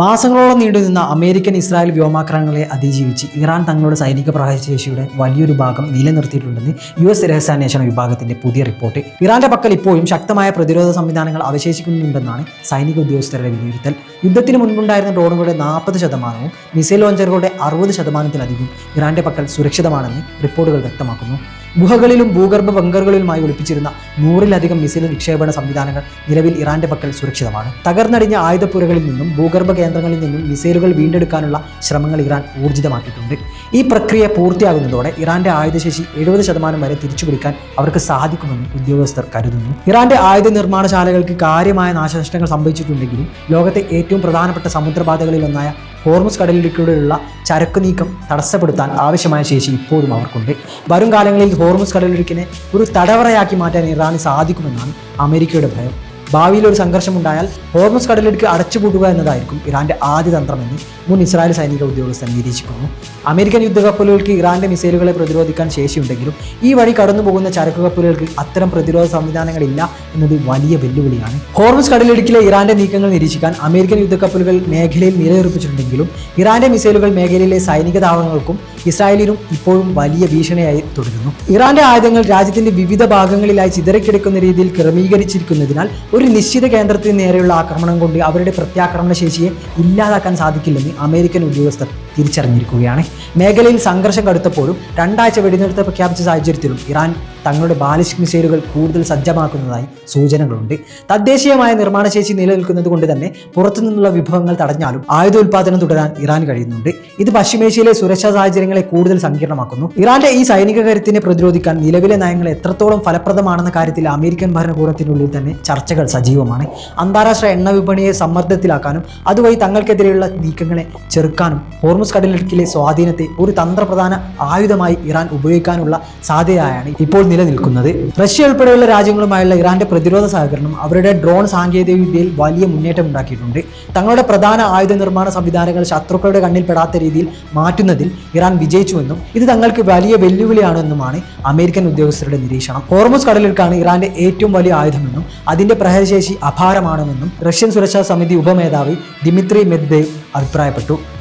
മാസങ്ങളോളം നീണ്ടുനിന്ന American Israel വ്യോമാക്രമണങ്ങളെ അതിജീവിച്ച് ഇറാൻ തങ്ങളുടെ സൈനിക പ്രഹരശേഷിയുടെ വലിയൊരു ഭാഗം നിലനിർത്തിയിട്ടുണ്ടെന്ന് US രഹസ്യാന്വേഷണ വിഭാഗത്തിന്റെ പുതിയ റിപ്പോർട്ട്. ഇറാന്റെ പക്കൽ ഇപ്പോഴും ശക്തമായ പ്രതിരോധ സംവിധാനങ്ങൾ അവശേഷിക്കുന്നുണ്ടെന്നാണ് സൈനിക ഉദ്യോഗസ്ഥരുടെ വിലയിരുത്തൽ. യുദ്ധത്തിന് മുൻപുണ്ടായിരുന്ന ഡ്രോണുകളുടെ 40%, മിസൈൽ ലോഞ്ചറുകളുടെ 60%-ലധികം ഇറാന്റെ പക്കൽ സുരക്ഷിതമാണെന്ന് റിപ്പോർട്ടുകൾ വ്യക്തമാക്കുന്നു. ഗുഹകളിലും ഭൂഗർഭ ബങ്കറുകളിലുമായി ഒളിപ്പിച്ചിരുന്ന 100-ലധികം മിസൈൽ നിക്ഷേപണ സംവിധാനങ്ങൾ നിലവിൽ ഇറാന്റെ പക്കൽ സുരക്ഷിതമാണ്. തകർന്നടിഞ്ഞ ആയുധപ്പുരകളിൽ നിന്നും ഭൂഗർഭ കേന്ദ്രങ്ങളിൽ നിന്നും മിസൈലുകൾ വീണ്ടെടുക്കാനുള്ള ശ്രമങ്ങൾ ഇറാൻ ഊർജിതമാക്കിയിട്ടുണ്ട്. ഈ പ്രക്രിയ പൂർത്തിയാകുന്നതോടെ ഇറാന്റെ ആയുധശേഷി 70% വരെ തിരിച്ചുപിടിക്കാൻ അവർക്ക് സാധിക്കുമെന്ന് ഉദ്യോഗസ്ഥർ കരുതുന്നു. ഇറാന്റെ ആയുധ നിർമ്മാണശാലകൾക്ക് കാര്യമായ നാശനഷ്ടങ്ങൾ സംഭവിച്ചിട്ടുണ്ടെങ്കിലും ലോകത്തെ ഏറ്റവും പ്രധാനപ്പെട്ട സമുദ്രപാതകളിലൊന്നായ ഹോർമുസ് കടലിടുക്കിലൂടെയുള്ള ചരക്ക് നീക്കം തടസ്സപ്പെടുത്താൻ ആവശ്യമായ ശേഷി ഇപ്പോഴും അവർക്കുണ്ട്. വരും കാലങ്ങളിൽ ഹോർമുസ് കടലിടുക്കിനെ ഒരു തടവറയാക്കി മാറ്റാൻ ഇറാന് സാധിക്കുമെന്നാണ് അമേരിക്കയുടെ ഭയം. ഭാവിയിൽ ഒരു സംഘർഷമുണ്ടായാൽ ഹോർമുസ് കടലിടുക്ക് അടച്ചുപൂട്ടുക എന്നതായിരിക്കും ഇറാന്റെ ആദ്യ തന്ത്രമെന്ന് മുൻ ഇസ്രായേൽ സൈനിക ഉദ്യോഗസ്ഥർ നിരീക്ഷിക്കുന്നു. അമേരിക്കൻ യുദ്ധക്കപ്പലുകൾക്ക് ഇറാന്റെ മിസൈലുകളെ പ്രതിരോധിക്കാൻ ശേഷിയുണ്ടെങ്കിലും ഈ വഴി കടന്നുപോകുന്ന ചരക്ക് കപ്പലുകൾക്ക് അത്തരം പ്രതിരോധ സംവിധാനങ്ങളില്ല എന്നത് വലിയ വെല്ലുവിളിയാണ്. ഹോർമുസ് കടലിടുക്കിലെ ഇറാന്റെ നീക്കങ്ങൾ നിരീക്ഷിക്കാൻ അമേരിക്കൻ യുദ്ധക്കപ്പലുകൾ മേഖലയിൽ നിലയുറപ്പിച്ചിട്ടുണ്ടെങ്കിലും ഇറാന്റെ മിസൈലുകൾ മേഖലയിലെ സൈനിക താവളങ്ങൾക്കും ഇസ്രായേലിനും ഇപ്പോഴും വലിയ ഭീഷണിയായി തുടരുന്നു. ഇറാന്റെ ആയുധങ്ങൾ രാജ്യത്തിന്റെ വിവിധ ഭാഗങ്ങളിലായി ചിതറിക്കിടക്കുന്ന രീതിയിൽ ക്രമീകരിച്ചിരിക്കുന്നതിനാൽ ഒരു നിശ്ചിത കേന്ദ്രത്തിന് നേരെയുള്ള ആക്രമണം കൊണ്ട് അവരുടെ പ്രത്യാക്രമണ ശേഷിയെ ഇല്ലാതാക്കാൻ സാധിക്കില്ലെന്ന് അമേരിക്കൻ ഉദ്യോഗസ്ഥർ തിരിച്ചറിഞ്ഞിരിക്കുകയാണ്. മേഖലയിൽ സംഘർഷം കടുത്തപ്പോഴും 2 ആഴ്ച വെടിനിർത്തൽ പ്രഖ്യാപിച്ച സാഹചര്യത്തിലും ഇറാൻ തങ്ങളുടെ ബാലിസ്റ്റിക് മിസൈലുകൾ കൂടുതൽ സജ്ജമാക്കുന്നതായി സൂചനകളുണ്ട്. തദ്ദേശീയമായ നിർമ്മാണശേഷി നിലനിൽക്കുന്നത് കൊണ്ട് തന്നെ പുറത്തുനിന്നുള്ള വിഭവങ്ങൾ തടഞ്ഞാലും ആയുധ ഉൽപ്പാദനം തുടരാൻ ഇറാൻ കഴിയുന്നുണ്ട്. ഇത് പശ്ചിമേഷ്യയിലെ സുരക്ഷാ സാഹചര്യങ്ങളെ കൂടുതൽ സങ്കീർണമാക്കുന്നു. ഇറാന്റെ ഈ സൈനിക കരുത്തിനെ പ്രതിരോധിക്കാൻ നിലവിലെ നയങ്ങൾ എത്രത്തോളം ഫലപ്രദമാണെന്ന കാര്യത്തിൽ അമേരിക്കൻ ഭരണകൂടത്തിനുള്ളിൽ തന്നെ ചർച്ചകൾ സജീവമാണ്. അന്താരാഷ്ട്ര എണ്ണ വിപണിയെ സമ്മർദ്ദത്തിലാക്കാനും അതുവഴി തങ്ങൾക്കെതിരെയുള്ള നീക്കങ്ങളെ ചെറുക്കാനും ഹോർമുസ് കടലിടുക്കിലെ സ്വാധീനത്തെ ഒരു തന്ത്രപ്രധാന ആയുധമായി ഇറാൻ ഉപയോഗിക്കാനുള്ള സാധ്യതയാണ് ഇപ്പോൾ നിലനിൽക്കുന്നത്. റഷ്യ ഉൾപ്പെടെയുള്ള രാജ്യങ്ങളുമായുള്ള ഇറാന്റെ പ്രതിരോധ സഹകരണം അവരുടെ ഡ്രോൺ സാങ്കേതിക വിദ്യയിൽ വലിയ മുന്നേറ്റം ഉണ്ടാക്കിയിട്ടുണ്ട്. തങ്ങളുടെ പ്രധാന ആയുധ നിർമ്മാണ സംവിധാനങ്ങൾ ശത്രുക്കളുടെ കണ്ണിൽപ്പെടാത്ത രീതിയിൽ മാറ്റുന്നതിൽ ഇറാൻ വിജയിച്ചുവെന്നും ഇത് തങ്ങൾക്ക് വലിയ വെല്ലുവിളിയാണെന്നുമാണ് അമേരിക്കൻ ഉദ്യോഗസ്ഥരുടെ നിരീക്ഷണം. ഹോർമുസ് കടലിടുക്കാണ് ഇറാന്റെ ഏറ്റവും വലിയ ആയുധമെന്നും അതിന്റെ പ്രഹരശേഷി അപാരമാണെന്നും റഷ്യൻ സുരക്ഷാ സമിതി ഉപമേധാവി ദിമിത്രി മെദ്വേവ് അഭിപ്രായപ്പെട്ടു.